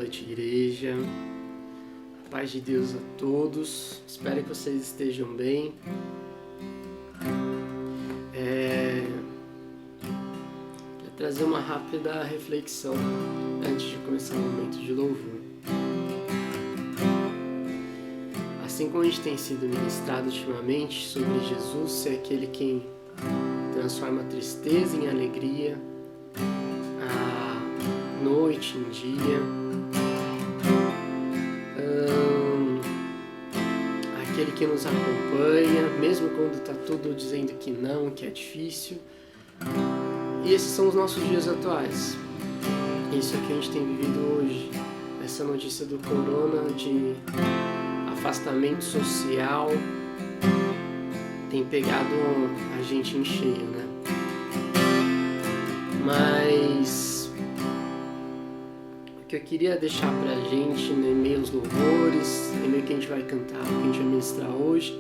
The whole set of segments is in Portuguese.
noite, igreja. Paz de Deus a todos. Espero que vocês estejam bem. Quero trazer uma rápida reflexão antes de começar o momento de louvor. Assim como a gente tem sido ministrado ultimamente sobre Jesus ser aquele quem transforma a tristeza em alegria, a noite em dia, aquele que nos acompanha, mesmo quando está tudo dizendo que não, que é difícil. E esses são os nossos dias atuais. Isso é o que a gente tem vivido hoje. Essa notícia do corona, de afastamento social, tem pegado a gente em cheio, né? Mas o que eu queria deixar pra gente no e-mail os louvores, no e-mail que a gente vai cantar, que a gente vai ministrar hoje,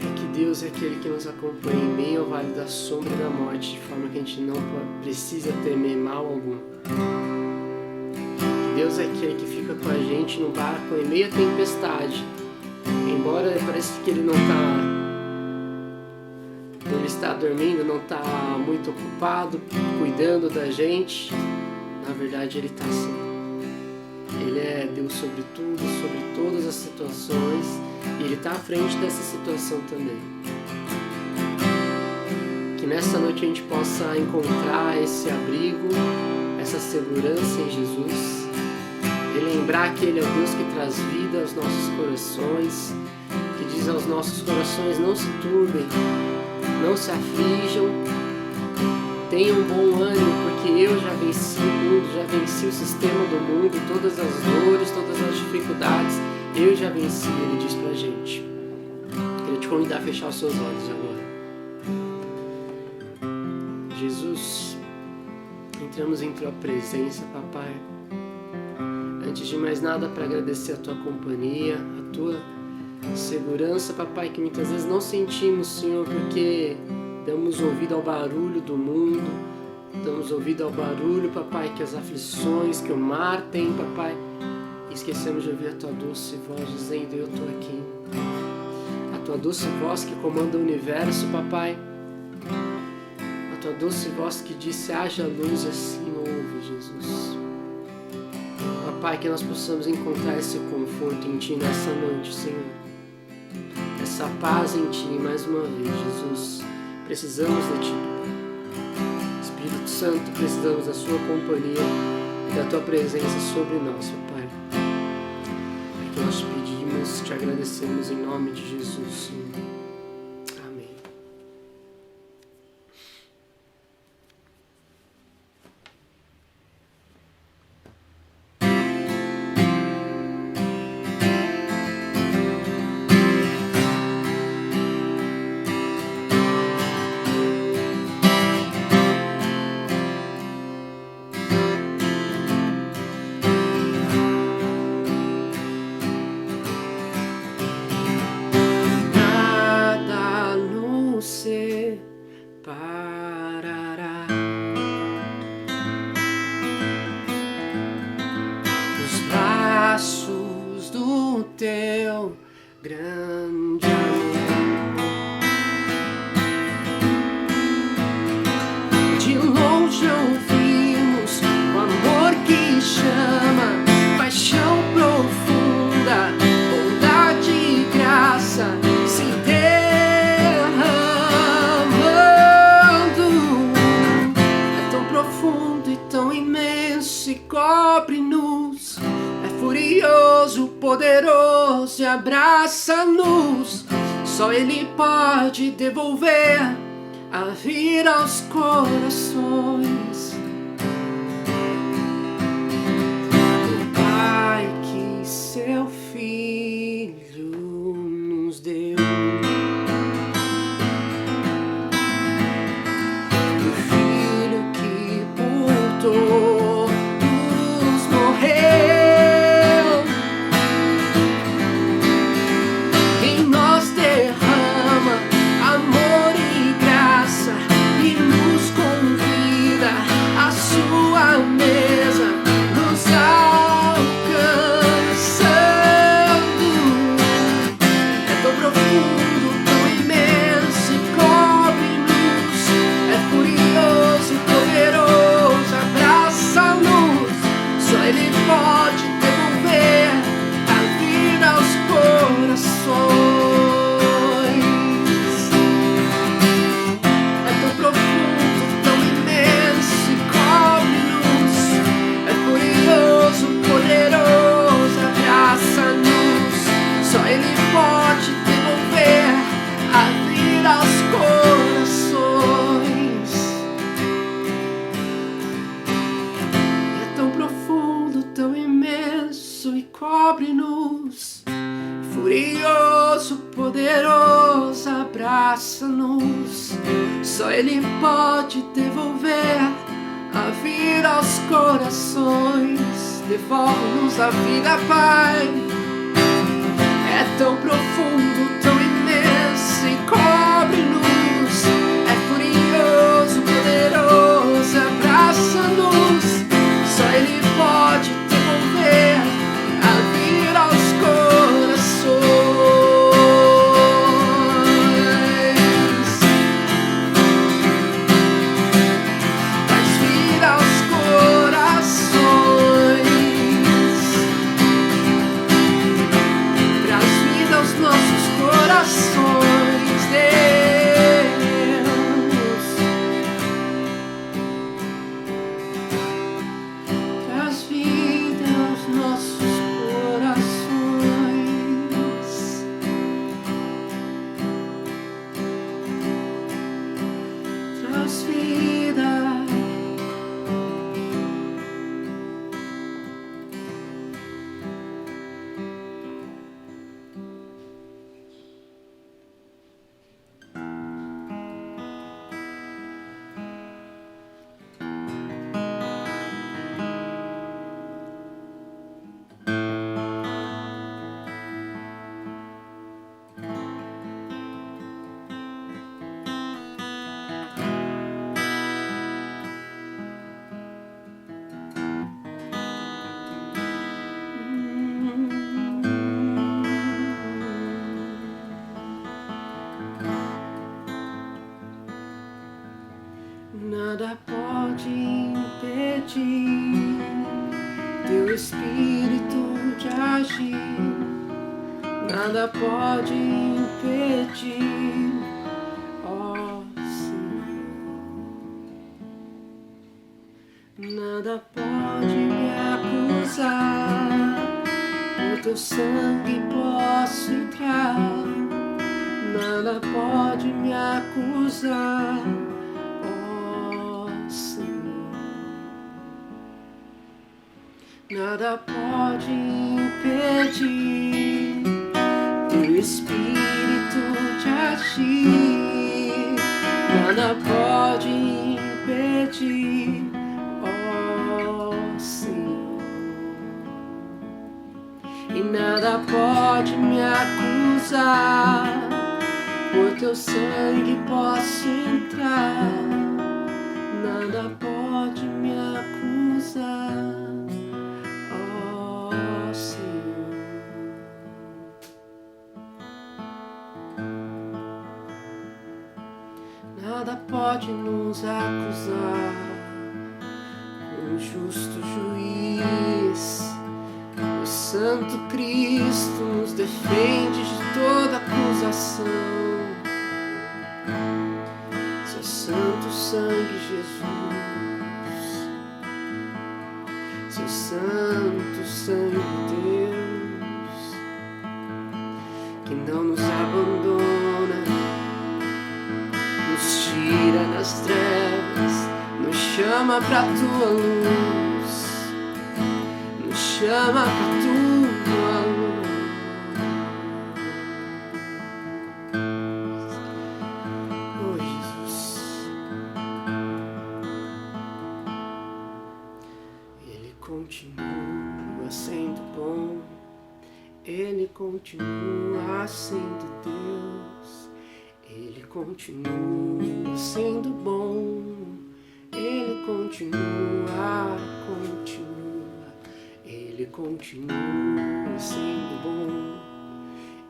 é que Deus é aquele que nos acompanha em meio ao vale da sombra e da morte, de forma que a gente não precisa temer mal algum. Que Deus é aquele que fica com a gente no barco em meio à tempestade. Embora pareça que ele está dormindo, não está muito ocupado, cuidando da gente, na verdade ele está assim. Ele é Deus sobre tudo, sobre todas as situações, e ele está à frente dessa situação também. Que nessa noite a gente possa encontrar esse abrigo, essa segurança em Jesus, e lembrar que ele é o Deus que traz vida aos nossos corações, que diz aos nossos corações: não se turbem, não se aflijam, tenham bom ânimo, porque eu já venci o mundo, já venci o sistema do mundo, todas as dores, todas as dificuldades, eu já venci, ele diz pra gente. Queria te convidar a fechar os seus olhos agora. Jesus, entramos em tua presença, papai. Antes de mais nada, para agradecer a tua companhia, a tua segurança, papai, que muitas vezes não sentimos, Senhor, porque damos ouvido ao barulho do mundo, damos ouvido ao barulho, papai, que as aflições, que o mar tem, papai, e esquecemos de ouvir a tua doce voz dizendo: eu estou aqui. A tua doce voz que comanda o universo, papai, a tua doce voz que disse: haja luz, e assim houve, Jesus. Papai, que nós possamos encontrar esse conforto em ti nessa noite, Senhor. Essa paz em ti, mais uma vez, Jesus. Precisamos de ti. Espírito Santo, precisamos da sua companhia e da tua presença sobre nós, Pai. É que nós te pedimos, te agradecemos em nome de Jesus, Senhor. Amém. Teu grande amor, de longe ouvimos o amor que chama, paixão profunda, bondade e graça se derramando. É tão profundo e tão imenso e cobre-nos. Furioso, poderoso e abraça-nos. Só Ele pode devolver a vida aos corações. O Pai que seu Filho nos deu, o Filho que por todos morreu. Sua mesa nos abraça-nos. Só Ele pode devolver a vida aos corações. Devolve-nos a vida, Pai. É tão profundo, tão imenso e cobre-nos. É furioso, poderoso, abraça-nos. Só Ele pode devolver a vida aos corações. Traz vida aos corações. Traz vida aos nossos corações, Deus. Traz vida aos nossos corações. Traz vida. Nada pode impedir teu Espírito de agir. Nada pode impedir, ó Senhor. Nada pode me acusar. O teu sangue posso entrar. Nada pode me acusar. Nada pode impedir teu Espírito de agir. Nada pode impedir, ó Senhor. E nada pode me acusar. Por teu sangue posso entrar. Nada pode me acusar. Nada pode nos acusar. Um justo juiz, o Santo Cristo nos defende de toda acusação. Seu santo sangue, Jesus, seu santo sangue, Deus, que não nos abandona, nos tira das trevas, nos chama pra tua luz, nos chama pra tua luz. Oh Jesus, Ele continua sendo bom, Ele continua sendo Deus. Ele continua sendo bom, Ele continua, Ele continua sendo bom,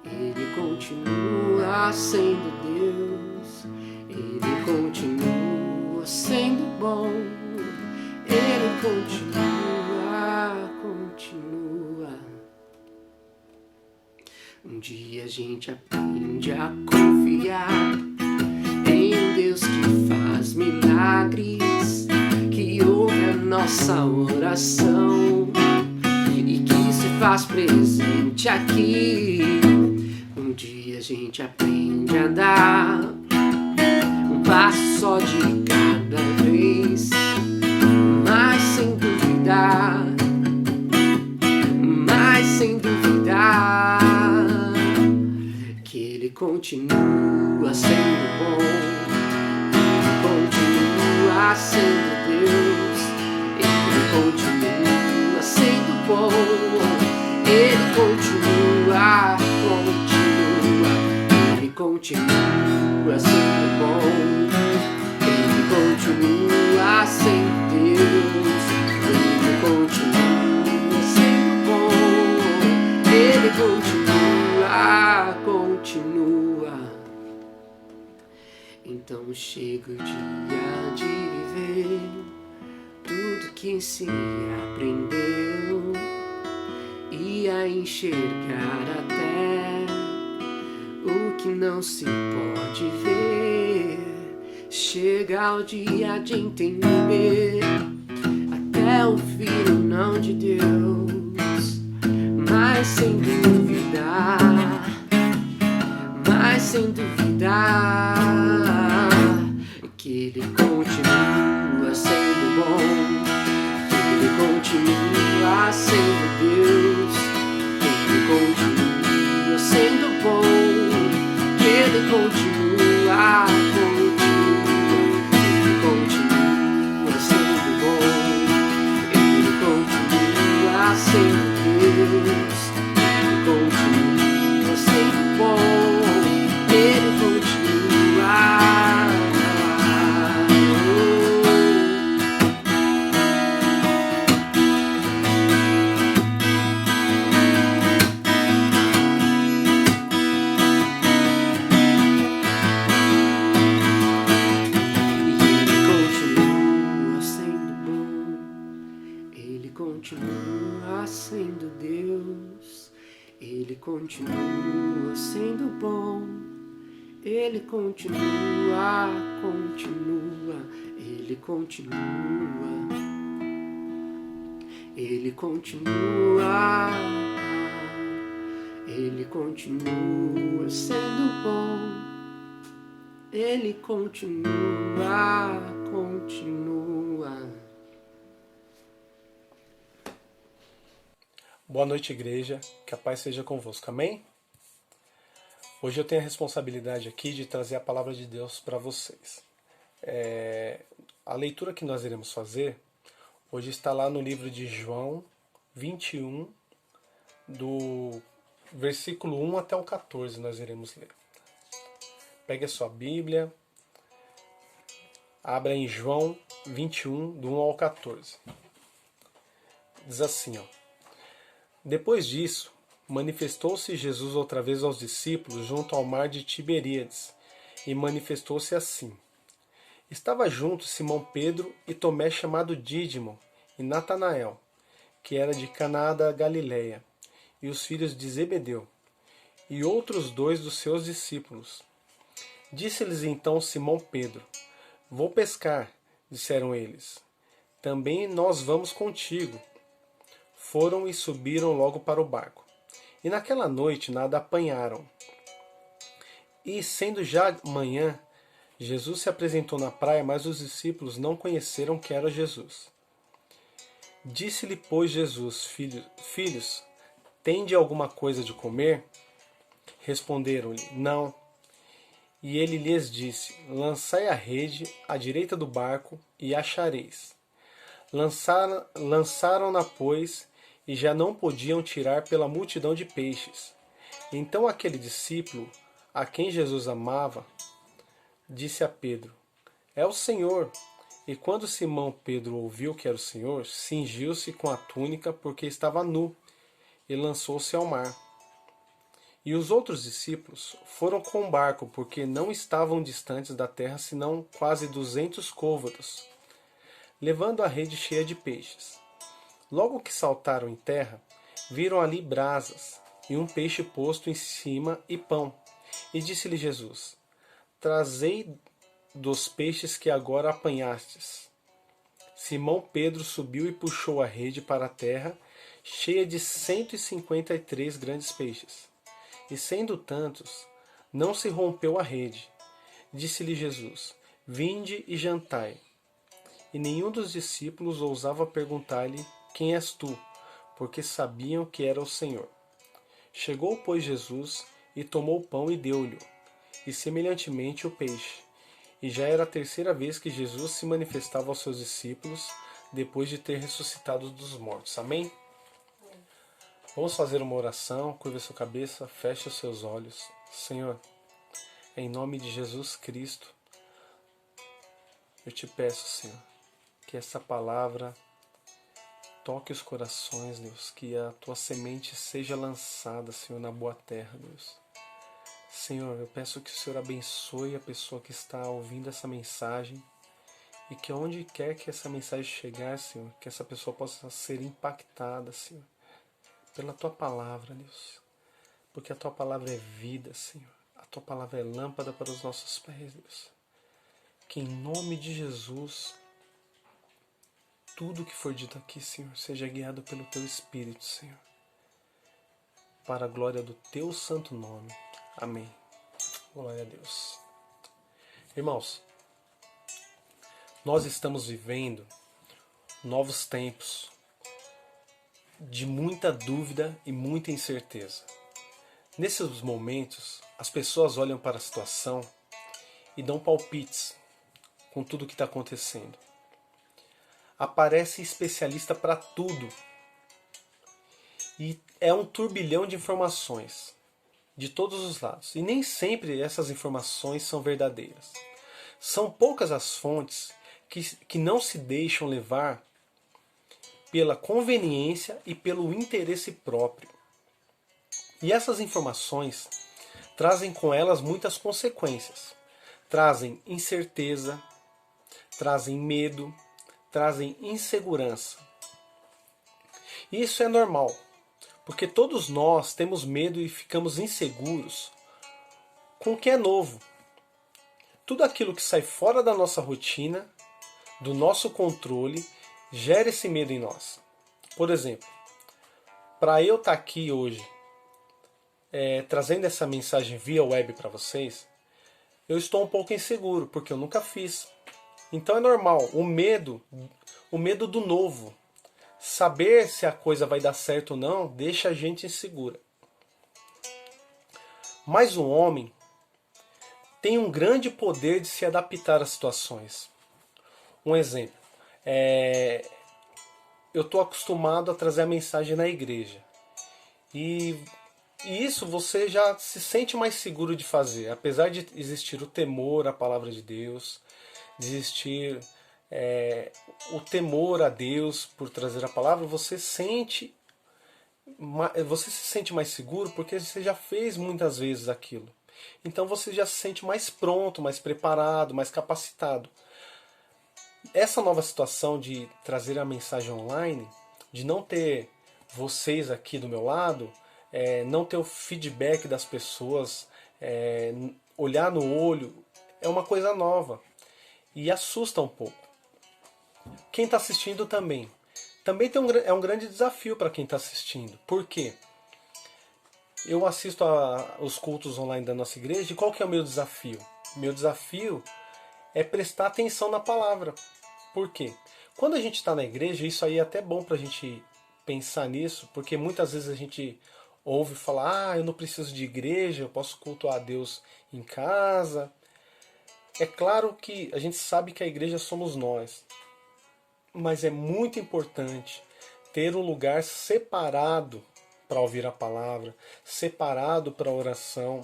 Ele continua sendo Deus, Ele continua sendo bom, Ele continua. Um dia a gente aprende a confiar em um Deus que faz milagres, que ouve a nossa oração e que se faz presente aqui. Um dia a gente aprende a dar um passo só de cada vez, mas sem duvidar, continua sendo bom, Ele continua sendo Deus, Ele continua sendo bom, Ele continua, Ele continua sendo bom, Ele continua sendo Deus, Ele continua sendo bom, Ele continua. Então chega o dia de viver tudo que se aprendeu e a enxergar até o que não se pode ver. Chega o dia de entender até o Filho não de Deus, mas sem duvidar, que Ele continua sendo bom, que Ele continua sendo Deus, que Ele continua sendo bom, que Ele continua, Ele continua sendo bom, Ele continua sendo Deus, Ele continua sendo bom, Ele continua. Continua sendo Deus, Ele continua sendo bom, Ele continua, Ele continua, Ele continua, Ele continua sendo bom, Ele continua. Boa noite, igreja. Que a paz seja convosco. Amém? Hoje eu tenho a responsabilidade aqui de trazer a palavra de Deus para vocês. A leitura que nós iremos fazer hoje está lá no livro de João 21, do versículo 1 até o 14, nós iremos ler. Pegue a sua Bíblia, abra em João 21, do 1 ao 14. Diz assim, ó. Depois disso, manifestou-se Jesus outra vez aos discípulos junto ao mar de Tiberíades, e manifestou-se assim. Estava junto Simão Pedro e Tomé chamado Dídimo, e Natanael, que era de Caná da Galileia, e os filhos de Zebedeu, e outros dois dos seus discípulos. Disse-lhes então Simão Pedro: Vou pescar, disseram eles. Também nós vamos contigo. Foram e subiram logo para o barco. E naquela noite nada apanharam. E, sendo já manhã, Jesus se apresentou na praia, mas os discípulos não conheceram que era Jesus. Disse-lhe, pois, Jesus: Filhos, tende alguma coisa de comer? Responderam-lhe: Não. E ele lhes disse: Lançai a rede à direita do barco e achareis. Lançaram-na, pois, e já não podiam tirar pela multidão de peixes. Então aquele discípulo, a quem Jesus amava, disse a Pedro: É o Senhor. E quando Simão Pedro ouviu que era o Senhor, cingiu-se com a túnica, porque estava nu, e lançou-se ao mar. E os outros discípulos foram com o barco, porque não estavam distantes da terra, senão quase 200 côvados, levando a rede cheia de peixes. Logo que saltaram em terra, viram ali brasas, e um peixe posto em cima e pão. E disse-lhe Jesus: Trazei dos peixes que agora apanhastes. Simão Pedro subiu e puxou a rede para a terra, cheia de 153 grandes peixes. E sendo tantos, não se rompeu a rede. Disse-lhe Jesus: Vinde e jantai. E nenhum dos discípulos ousava perguntar-lhe: Quem és tu? Porque sabiam que era o Senhor. Chegou, pois, Jesus, e tomou o pão e deu-lhe, e semelhantemente o peixe. E já era a terceira vez que Jesus se manifestava aos seus discípulos depois de ter ressuscitado dos mortos. Amém? Vamos fazer uma oração, curva sua cabeça, feche os seus olhos. Senhor, em nome de Jesus Cristo, eu te peço, Senhor, que essa palavra toque os corações, Deus, que a tua semente seja lançada, Senhor, na boa terra, Deus. Senhor, eu peço que o Senhor abençoe a pessoa que está ouvindo essa mensagem e que onde quer que essa mensagem chegar, Senhor, que essa pessoa possa ser impactada, Senhor, pela tua palavra, Deus. Porque a tua palavra é vida, Senhor. A tua palavra é lâmpada para os nossos pés, Deus. Que em nome de Jesus, tudo que for dito aqui, Senhor, seja guiado pelo teu Espírito, Senhor. Para a glória do teu santo nome. Amém. Glória a Deus. Irmãos, nós estamos vivendo novos tempos de muita dúvida e muita incerteza. Nesses momentos, as pessoas olham para a situação e dão palpites com tudo o que está acontecendo. Aparece especialista para tudo. E é um turbilhão de informações de todos os lados. E nem sempre essas informações são verdadeiras. São poucas as fontes que não se deixam levar pela conveniência e pelo interesse próprio. E essas informações trazem com elas muitas consequências. Trazem incerteza, trazem medo, trazem insegurança. E isso é normal, porque todos nós temos medo e ficamos inseguros com o que é novo. Tudo aquilo que sai fora da nossa rotina, do nosso controle, gera esse medo em nós. Por exemplo, para eu estar aqui hoje, trazendo essa mensagem via web para vocês, eu estou um pouco inseguro, porque eu nunca fiz. Então é normal, o medo do novo. Saber se a coisa vai dar certo ou não, deixa a gente insegura. Mas o homem tem um grande poder de se adaptar às situações. Um exemplo, eu estou acostumado a trazer a mensagem na igreja. E isso você já se sente mais seguro de fazer. Apesar de existir o temor à palavra de Deus, de existir o temor a Deus por trazer a palavra, você se sente mais seguro porque você já fez muitas vezes aquilo. Então você já se sente mais pronto, mais preparado, mais capacitado. Essa nova situação de trazer a mensagem online, de não ter vocês aqui do meu lado, não ter o feedback das pessoas, olhar no olho, é uma coisa nova e assusta um pouco. Quem está assistindo também. Também é um grande desafio para quem está assistindo. Por quê? Eu assisto os cultos online da nossa igreja e qual que é o meu desafio? Meu desafio é prestar atenção na palavra. Por quê? Quando a gente está na igreja, isso aí é até bom para a gente pensar nisso, porque muitas vezes a gente ouve falar, eu não preciso de igreja, eu posso cultuar a Deus em casa. É claro que a gente sabe que a igreja somos nós, mas é muito importante ter um lugar separado para ouvir a palavra, separado para a oração,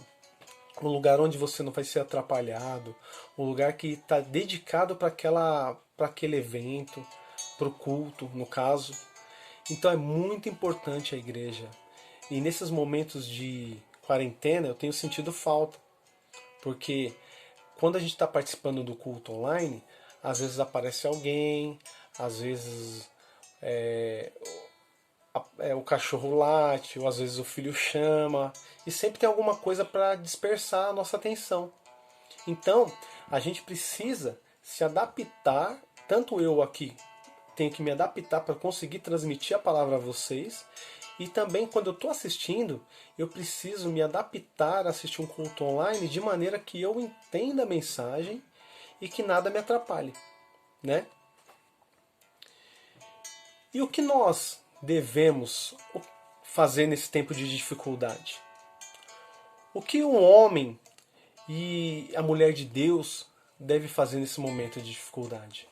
um lugar onde você não vai ser atrapalhado, um lugar que está dedicado para aquele evento, para o culto, no caso. Então é muito importante a igreja. E nesses momentos de quarentena eu tenho sentido falta, porque quando a gente está participando do culto online, às vezes aparece alguém, às vezes o cachorro late, ou às vezes o filho chama, e sempre tem alguma coisa para dispersar a nossa atenção. Então, a gente precisa se adaptar, tanto eu aqui tenho que me adaptar para conseguir transmitir a palavra a vocês, e também quando eu estou assistindo, eu preciso me adaptar a assistir um culto online de maneira que eu entenda a mensagem e que nada me atrapalhe, né? E o que nós devemos fazer nesse tempo de dificuldade? O que um homem e a mulher de Deus deve fazer nesse momento de dificuldade?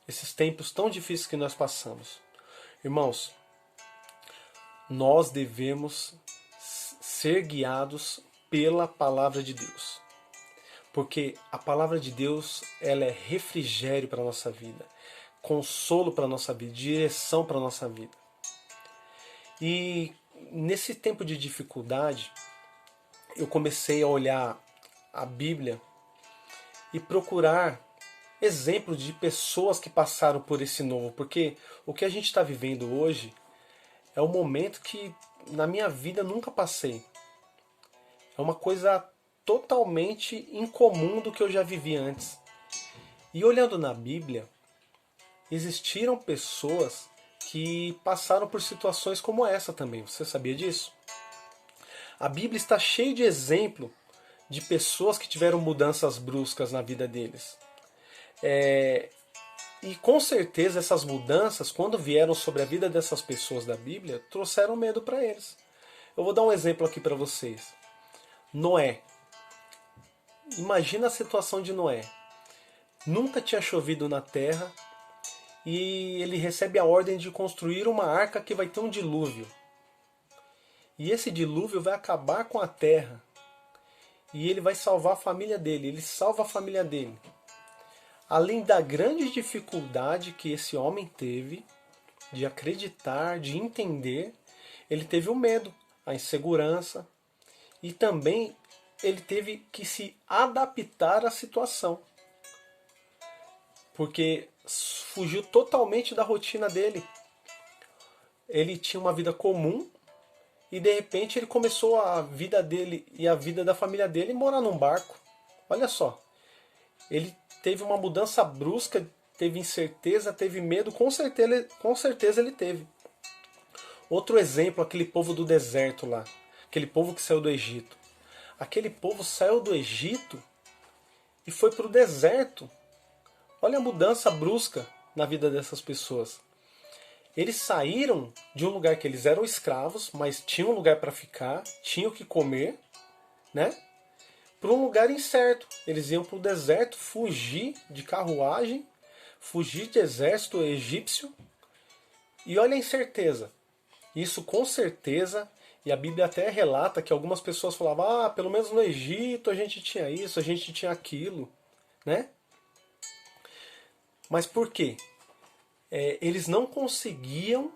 Esses tempos tão difíceis que nós passamos. Irmãos, nós devemos ser guiados pela palavra de Deus. Porque a palavra de Deus, ela é refrigério para a nossa vida, consolo para a nossa vida, direção para a nossa vida. E nesse tempo de dificuldade, eu comecei a olhar a Bíblia e procurar exemplos de pessoas que passaram por esse novo. Porque o que a gente está vivendo hoje é um momento que na minha vida nunca passei. É uma coisa totalmente incomum do que eu já vivi antes. E olhando na Bíblia, existiram pessoas que passaram por situações como essa também. Você sabia disso? A Bíblia está cheia de exemplo de pessoas que tiveram mudanças bruscas na vida deles. E com certeza essas mudanças, quando vieram sobre a vida dessas pessoas da Bíblia, trouxeram medo para eles. Eu vou dar um exemplo aqui para vocês. Noé. Imagina a situação de Noé. Nunca tinha chovido na terra e ele recebe a ordem de construir uma arca que vai ter um dilúvio. E esse dilúvio vai acabar com a terra. E ele vai salvar a família dele. Ele salva a família dele. Além da grande dificuldade que esse homem teve de acreditar, de entender, ele teve o medo, a insegurança e também ele teve que se adaptar à situação. Porque fugiu totalmente da rotina dele. Ele tinha uma vida comum e de repente ele começou a vida dele e a vida da família dele morar num barco. Olha só. Ele teve uma mudança brusca, teve incerteza, teve medo, com certeza ele teve. Outro exemplo, aquele povo do deserto lá, aquele povo que saiu do Egito. Aquele povo saiu do Egito e foi para o deserto. Olha a mudança brusca na vida dessas pessoas. Eles saíram de um lugar que eles eram escravos, mas tinham um lugar para ficar, tinham o que comer, né? Para um lugar incerto. Eles iam para o deserto fugir de carruagem, fugir de exército egípcio. E olha a incerteza. Isso com certeza, e a Bíblia até relata que algumas pessoas falavam, pelo menos no Egito a gente tinha isso, a gente tinha aquilo, né? Mas por quê? Eles não conseguiam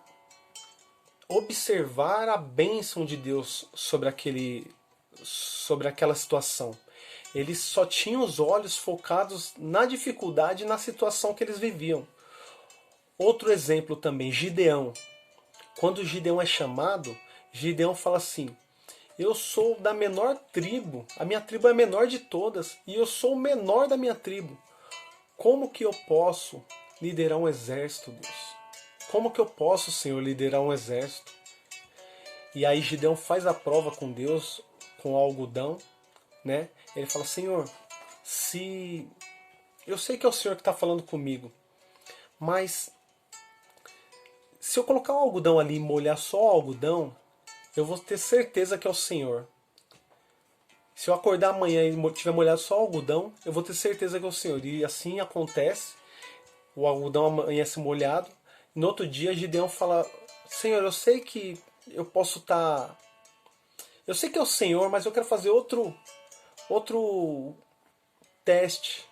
observar a bênção de Deus sobre aquela situação. Eles só tinham os olhos focados na dificuldade e na situação que eles viviam. Outro exemplo também, Gideão. Quando Gideão é chamado, Gideão fala assim: eu sou da menor tribo, a minha tribo é a menor de todas, e eu sou o menor da minha tribo. Como que eu posso liderar um exército, Deus? Como que eu posso, Senhor, liderar um exército? E aí Gideão faz a prova com Deus, com o algodão, né? Ele fala: Senhor, se eu sei que é o Senhor que está falando comigo, mas se eu colocar o algodão ali e molhar só o algodão, eu vou ter certeza que é o Senhor. Se eu acordar amanhã e tiver molhado só o algodão, eu vou ter certeza que é o Senhor. E assim acontece. O algodão amanhece molhado. No outro dia, Gideão fala: Senhor, eu sei que eu posso estar... Eu sei que é o Senhor, mas eu quero fazer outro teste.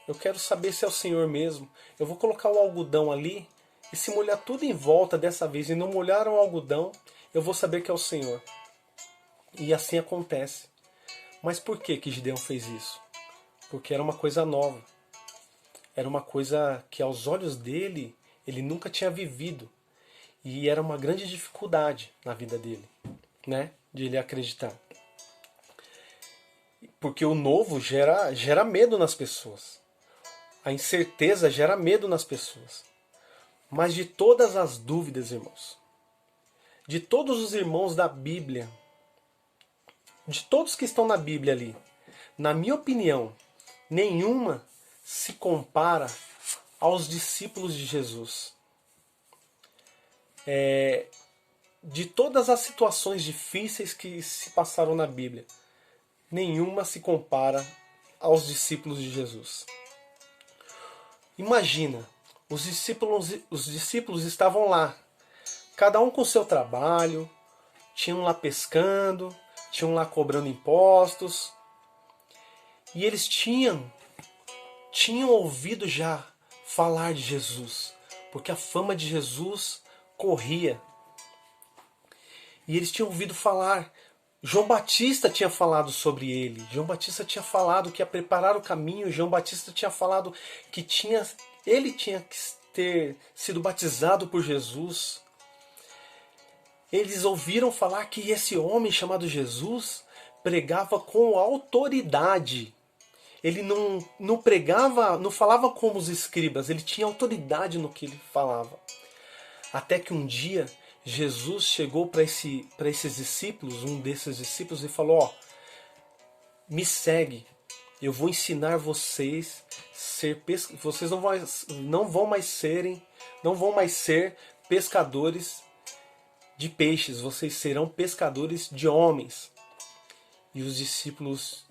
Eu quero saber se é o Senhor mesmo. Eu vou colocar o algodão ali, e se molhar tudo em volta dessa vez e não molhar o algodão, eu vou saber que é o Senhor. E assim acontece. Mas por que Gideão fez isso? Porque era uma coisa nova. Era uma coisa que aos olhos dele, ele nunca tinha vivido. E era uma grande dificuldade na vida dele, né? De ele acreditar. Porque o novo gera medo nas pessoas. A incerteza gera medo nas pessoas. Mas de todas as dúvidas, irmãos, de todos os irmãos da Bíblia, de todos que estão na Bíblia ali, na minha opinião, nenhuma se compara aos discípulos de Jesus. De todas as situações difíceis que se passaram na Bíblia, nenhuma se compara aos discípulos de Jesus. Imagina, os discípulos estavam lá, cada um com o seu trabalho, tinham lá pescando, tinham lá cobrando impostos, e eles tinham ouvido já falar de Jesus, porque a fama de Jesus corria. E eles tinham ouvido falar. João Batista tinha falado sobre ele. João Batista tinha falado que ia preparar o caminho. João Batista tinha falado que ele tinha que ter sido batizado por Jesus. Eles ouviram falar que esse homem chamado Jesus pregava com autoridade. Ele não pregava, não falava como os escribas, ele tinha autoridade no que ele falava. Até que um dia Jesus chegou para esses discípulos, um desses discípulos, e falou: ó, me segue, eu vou ensinar vocês vocês não vão mais ser pescadores de peixes, vocês serão pescadores de homens. E os discípulos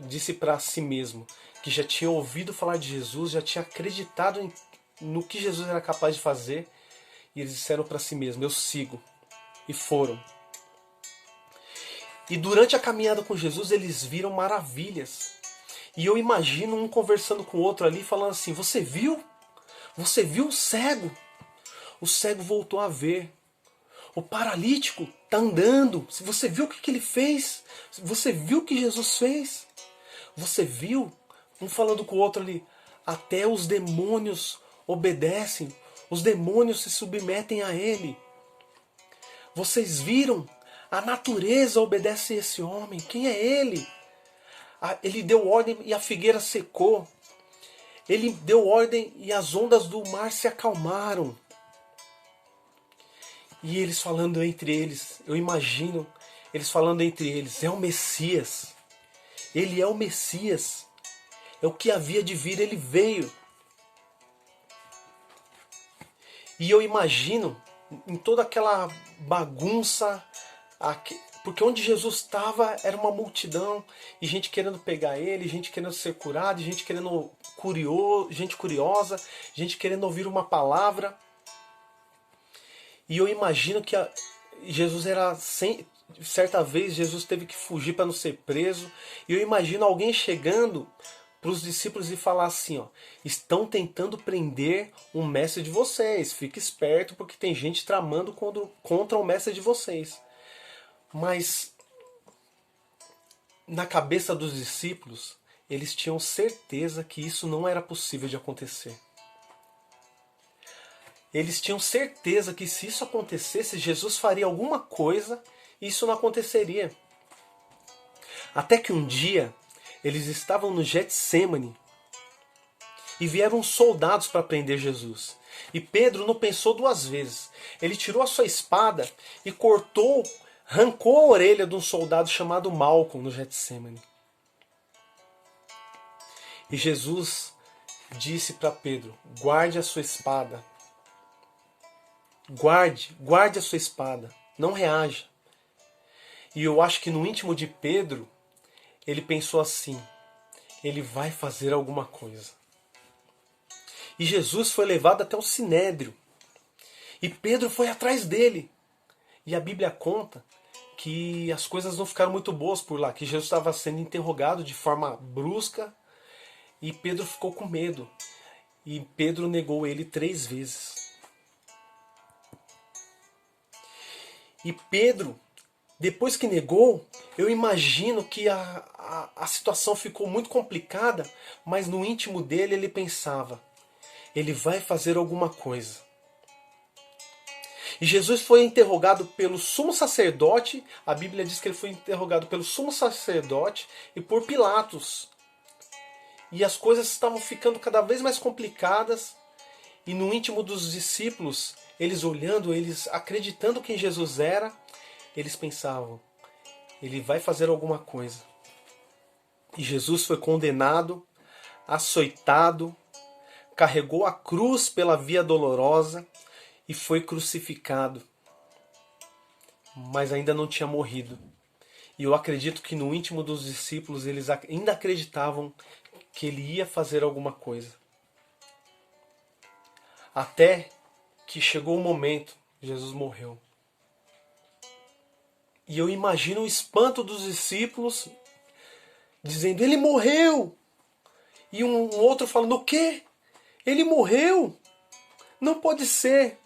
disse para si mesmo que já tinha ouvido falar de Jesus, já tinha acreditado no que Jesus era capaz de fazer, e eles disseram para si mesmo: eu sigo. E foram. E durante a caminhada com Jesus eles viram maravilhas. E eu imagino um conversando com o outro ali, falando assim: você viu? Você viu o cego? O cego voltou a ver. O paralítico está andando. Você viu o que ele fez? Você viu o que Jesus fez? Você viu? Um falando com o outro ali. Até os demônios obedecem. Os demônios se submetem a ele. Vocês viram? A natureza obedece a esse homem. Quem é ele? Ele deu ordem e a figueira secou. Ele deu ordem e as ondas do mar se acalmaram. E eles falando entre eles, eu imagino eles falando entre eles: é o Messias. Ele é o Messias. É o que havia de vir, ele veio. E eu imagino em toda aquela bagunça, porque onde Jesus estava era uma multidão, e gente querendo pegar ele, gente querendo ser curada, gente gente curiosa, gente querendo ouvir uma palavra. E eu imagino que Jesus certa vez Jesus teve que fugir para não ser preso. E eu imagino alguém chegando para os discípulos e falar assim: ó, estão tentando prender o mestre de vocês. Fique esperto porque tem gente tramando contra o mestre de vocês. Mas na cabeça dos discípulos, eles tinham certeza que isso não era possível de acontecer. Eles tinham certeza que se isso acontecesse, Jesus faria alguma coisa e isso não aconteceria. Até que um dia, eles estavam no Getsêmani e vieram soldados para prender Jesus. E Pedro não pensou duas vezes. Ele tirou a sua espada e arrancou a orelha de um soldado chamado Malco no Getsêmani. E Jesus disse para Pedro: guarde a sua espada. Guarde a sua espada, não reaja. E eu acho que no íntimo de Pedro, ele pensou assim: ele vai fazer alguma coisa. E Jesus foi levado até o Sinédrio. E Pedro foi atrás dele. E a Bíblia conta que as coisas não ficaram muito boas por lá, que Jesus estava sendo interrogado de forma brusca, e Pedro ficou com medo. E Pedro negou ele 3 vezes. E Pedro, depois que negou, eu imagino que a situação ficou muito complicada, mas no íntimo dele ele pensava: ele vai fazer alguma coisa. E Jesus foi interrogado pelo sumo sacerdote, a Bíblia diz que ele foi interrogado pelo sumo sacerdote e por Pilatos. E as coisas estavam ficando cada vez mais complicadas, e no íntimo dos discípulos, eles olhando, eles acreditando quem Jesus era, eles pensavam: ele vai fazer alguma coisa. E Jesus foi condenado, açoitado, carregou a cruz pela via dolorosa e foi crucificado. Mas ainda não tinha morrido. E eu acredito que no íntimo dos discípulos eles ainda acreditavam que ele ia fazer alguma coisa. Até que chegou o momento, Jesus morreu. E eu imagino o espanto dos discípulos dizendo, ele morreu! E um outro falando, o quê? Ele morreu? Não pode ser.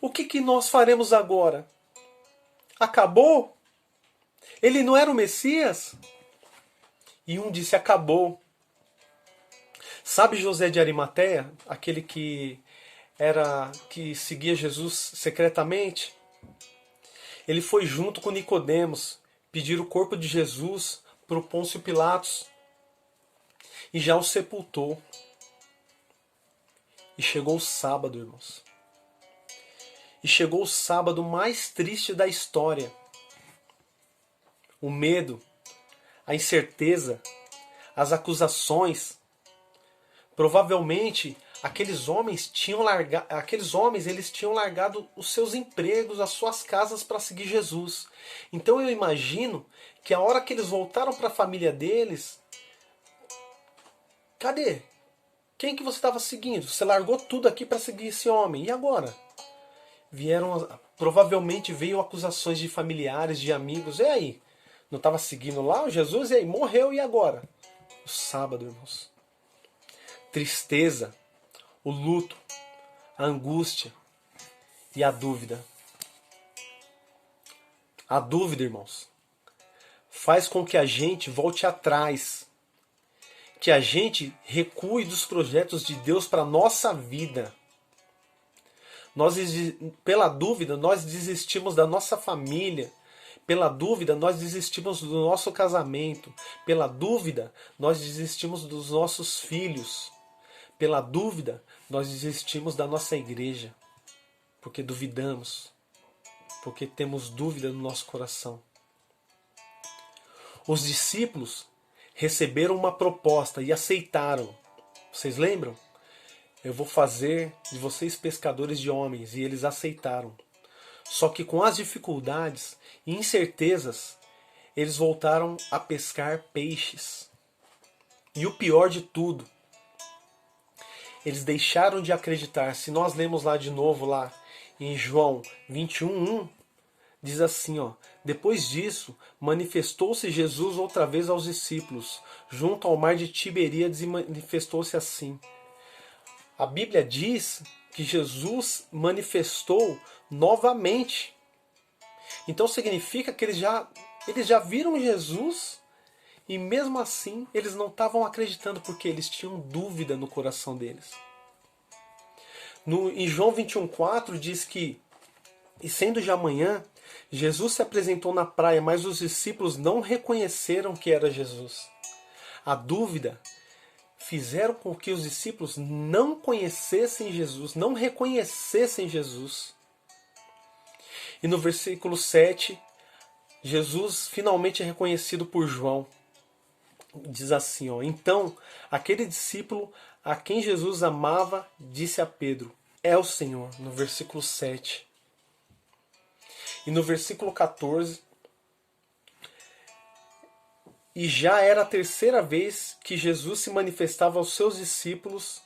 O que nós faremos agora? Acabou? Ele não era o Messias? E um disse, acabou. Sabe José de Arimateia? Aquele que seguia Jesus secretamente? Ele foi junto com Nicodemos pedir o corpo de Jesus para o Pôncio Pilatos. E já o sepultou. E chegou o sábado, irmãos. E chegou o sábado mais triste da história. O medo, a incerteza, as acusações. Provavelmente aqueles homens eles tinham largado os seus empregos, as suas casas para seguir Jesus. Então eu imagino que a hora que eles voltaram para a família deles, cadê? Quem que você estava seguindo? Você largou tudo aqui para seguir esse homem. E agora? Provavelmente veio acusações de familiares, de amigos. E aí? Não estava seguindo lá o Jesus? E aí? Morreu, e agora? O sábado, irmãos. Tristeza, o luto, a angústia e a dúvida. A dúvida, irmãos, faz com que a gente volte atrás. Que a gente recue dos projetos de Deus para a nossa vida. Pela dúvida, nós desistimos da nossa família. Pela dúvida, nós desistimos do nosso casamento. Pela dúvida, nós desistimos dos nossos filhos. Pela dúvida, nós desistimos da nossa igreja. Porque duvidamos. Porque temos dúvida no nosso coração. Os discípulos receberam uma proposta e aceitaram. Vocês lembram? Eu vou fazer de vocês pescadores de homens. E eles aceitaram. Só que com as dificuldades e incertezas, eles voltaram a pescar peixes. E o pior de tudo, eles deixaram de acreditar. Se nós lemos lá de novo, lá em João 21:1, diz assim, ó: depois disso, manifestou-se Jesus outra vez aos discípulos, junto ao mar de Tiberíades, e manifestou-se assim. A Bíblia diz que Jesus manifestou novamente. Então significa que eles já viram Jesus e mesmo assim eles não estavam acreditando porque eles tinham dúvida no coração deles. Em João 21:4 diz que, e sendo já manhã, Jesus se apresentou na praia, mas os discípulos não reconheceram que era Jesus. A dúvida fizeram com que os discípulos não conhecessem Jesus, não reconhecessem Jesus. E no versículo 7, Jesus finalmente é reconhecido por João. Diz assim, ó: então, aquele discípulo a quem Jesus amava disse a Pedro: é o Senhor, no versículo 7. E no versículo 14, e já era a terceira vez que Jesus se manifestava aos seus discípulos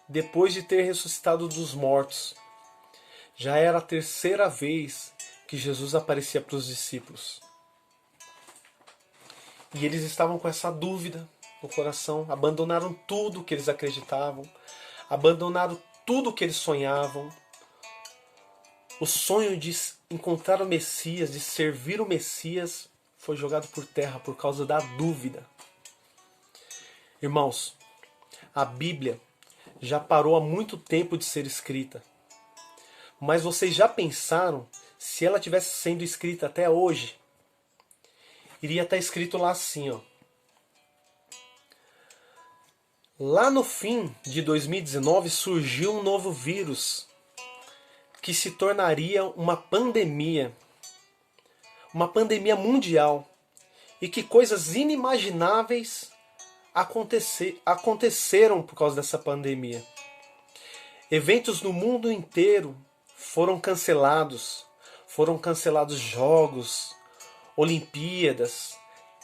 depois de ter ressuscitado dos mortos. Já era a terceira vez que Jesus aparecia para os discípulos. E eles estavam com essa dúvida no coração, abandonaram tudo que eles acreditavam, abandonaram tudo que eles sonhavam. O sonho de encontrar o Messias, de servir o Messias, foi jogado por terra por causa da dúvida. Irmãos, a Bíblia já parou há muito tempo de ser escrita. Mas vocês já pensaram se ela tivesse sendo escrita até hoje? Iria estar escrito lá assim, ó: lá no fim de 2019 surgiu um novo vírus que se tornaria uma pandemia mundial, e que coisas inimagináveis aconteceram por causa dessa pandemia. Eventos no mundo inteiro foram cancelados jogos, Olimpíadas,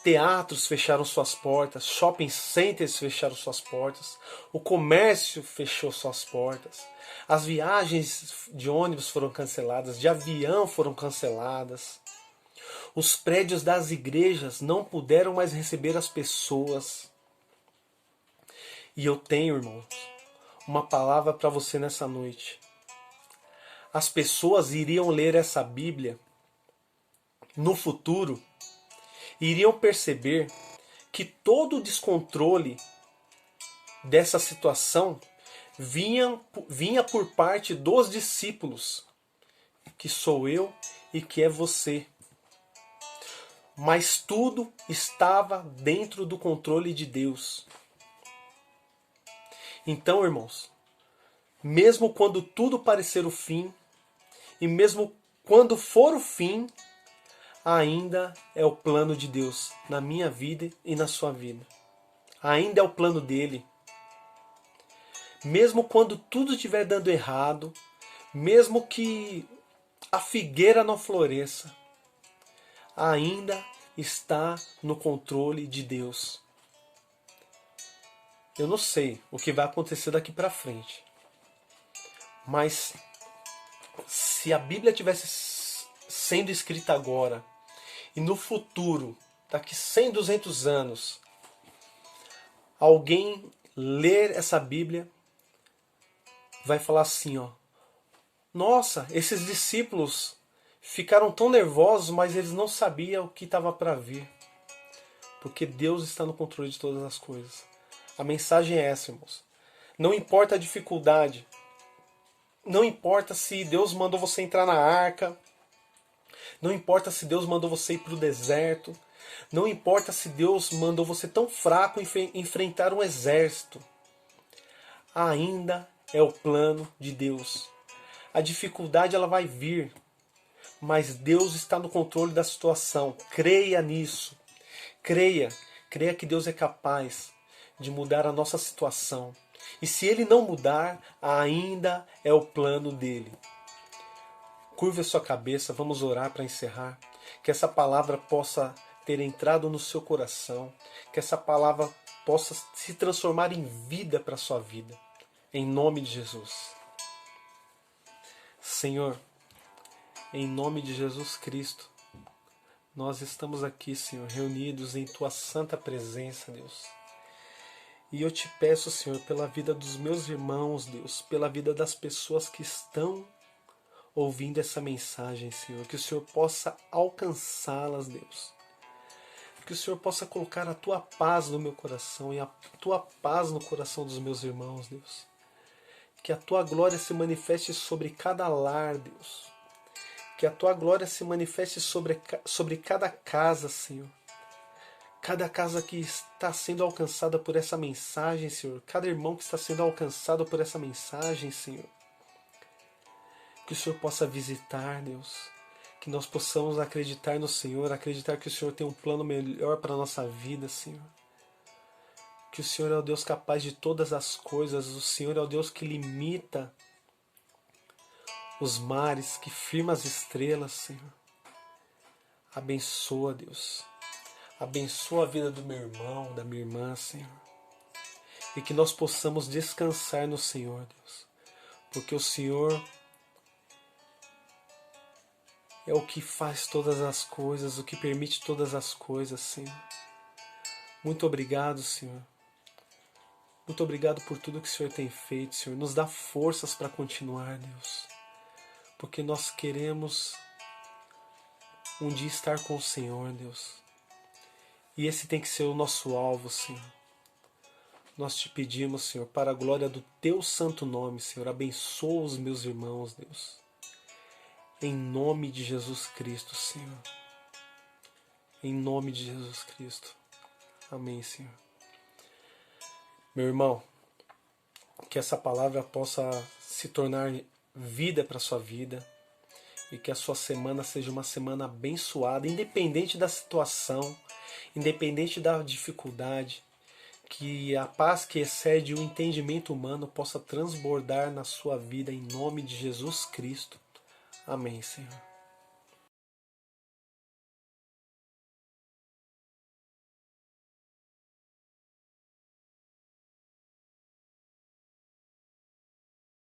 teatros fecharam suas portas, shopping centers fecharam suas portas, o comércio fechou suas portas, as viagens de ônibus foram canceladas, de avião foram canceladas, os prédios das igrejas não puderam mais receber as pessoas. E eu tenho, irmãos, uma palavra para você nessa noite. As pessoas iriam ler essa Bíblia no futuro e iriam perceber que todo o descontrole dessa situação vinha por parte dos discípulos, que sou eu e que é você. Mas tudo estava dentro do controle de Deus. Então, irmãos, mesmo quando tudo parecer o fim, e mesmo quando for o fim, ainda é o plano de Deus na minha vida e na sua vida. Ainda é o plano dele. Mesmo quando tudo estiver dando errado, mesmo que a figueira não floresça, ainda está no controle de Deus. Eu não sei o que vai acontecer daqui para frente, mas se a Bíblia tivesse sendo escrita agora e no futuro, daqui 100, 200 anos, alguém ler essa Bíblia, vai falar assim, ó: nossa, esses discípulos ficaram tão nervosos, mas eles não sabiam o que estava para vir. Porque Deus está no controle de todas as coisas. A mensagem é essa, irmãos. Não importa a dificuldade. Não importa se Deus mandou você entrar na arca. Não importa se Deus mandou você ir para o deserto. Não importa se Deus mandou você tão fraco enfrentar um exército. Ainda é o plano de Deus. A dificuldade ela vai vir, mas Deus está no controle da situação. Creia nisso. Creia que Deus é capaz de mudar a nossa situação. E se Ele não mudar, ainda é o plano dele. Curve a sua cabeça, vamos orar para encerrar. Que essa palavra possa ter entrado no seu coração. Que essa palavra possa se transformar em vida para a sua vida. Em nome de Jesus. Senhor, em nome de Jesus Cristo, nós estamos aqui, Senhor, reunidos em Tua santa presença, Deus. E eu te peço, Senhor, pela vida dos meus irmãos, Deus, pela vida das pessoas que estão ouvindo essa mensagem, Senhor, que o Senhor possa alcançá-las, Deus. Que o Senhor possa colocar a Tua paz no meu coração e a Tua paz no coração dos meus irmãos, Deus. Que a Tua glória se manifeste sobre cada lar, Deus. Que a Tua glória se manifeste sobre cada casa, Senhor. Cada casa que está sendo alcançada por essa mensagem, Senhor. Cada irmão que está sendo alcançado por essa mensagem, Senhor. Que o Senhor possa visitar, Deus. Que nós possamos acreditar no Senhor, acreditar que o Senhor tem um plano melhor para a nossa vida, Senhor. Que o Senhor é o Deus capaz de todas as coisas. O Senhor é o Deus que limita os mares, que firma as estrelas, Senhor. Abençoa, Deus. Abençoa a vida do meu irmão, da minha irmã, Senhor. E que nós possamos descansar no Senhor, Deus. Porque o Senhor é o que faz todas as coisas, o que permite todas as coisas, Senhor. Muito obrigado, Senhor. Muito obrigado por tudo que o Senhor tem feito, Senhor. Nos dá forças para continuar, Deus. Porque nós queremos um dia estar com o Senhor, Deus. E esse tem que ser o nosso alvo, Senhor. Nós te pedimos, Senhor, para a glória do Teu santo nome, Senhor. Abençoa os meus irmãos, Deus. Em nome de Jesus Cristo, Senhor. Em nome de Jesus Cristo. Amém, Senhor. Meu irmão, que essa palavra possa se tornar vida para a sua vida e que a sua semana seja uma semana abençoada, independente da situação, independente da dificuldade, que a paz que excede o entendimento humano possa transbordar na sua vida em nome de Jesus Cristo. Amém, Senhor.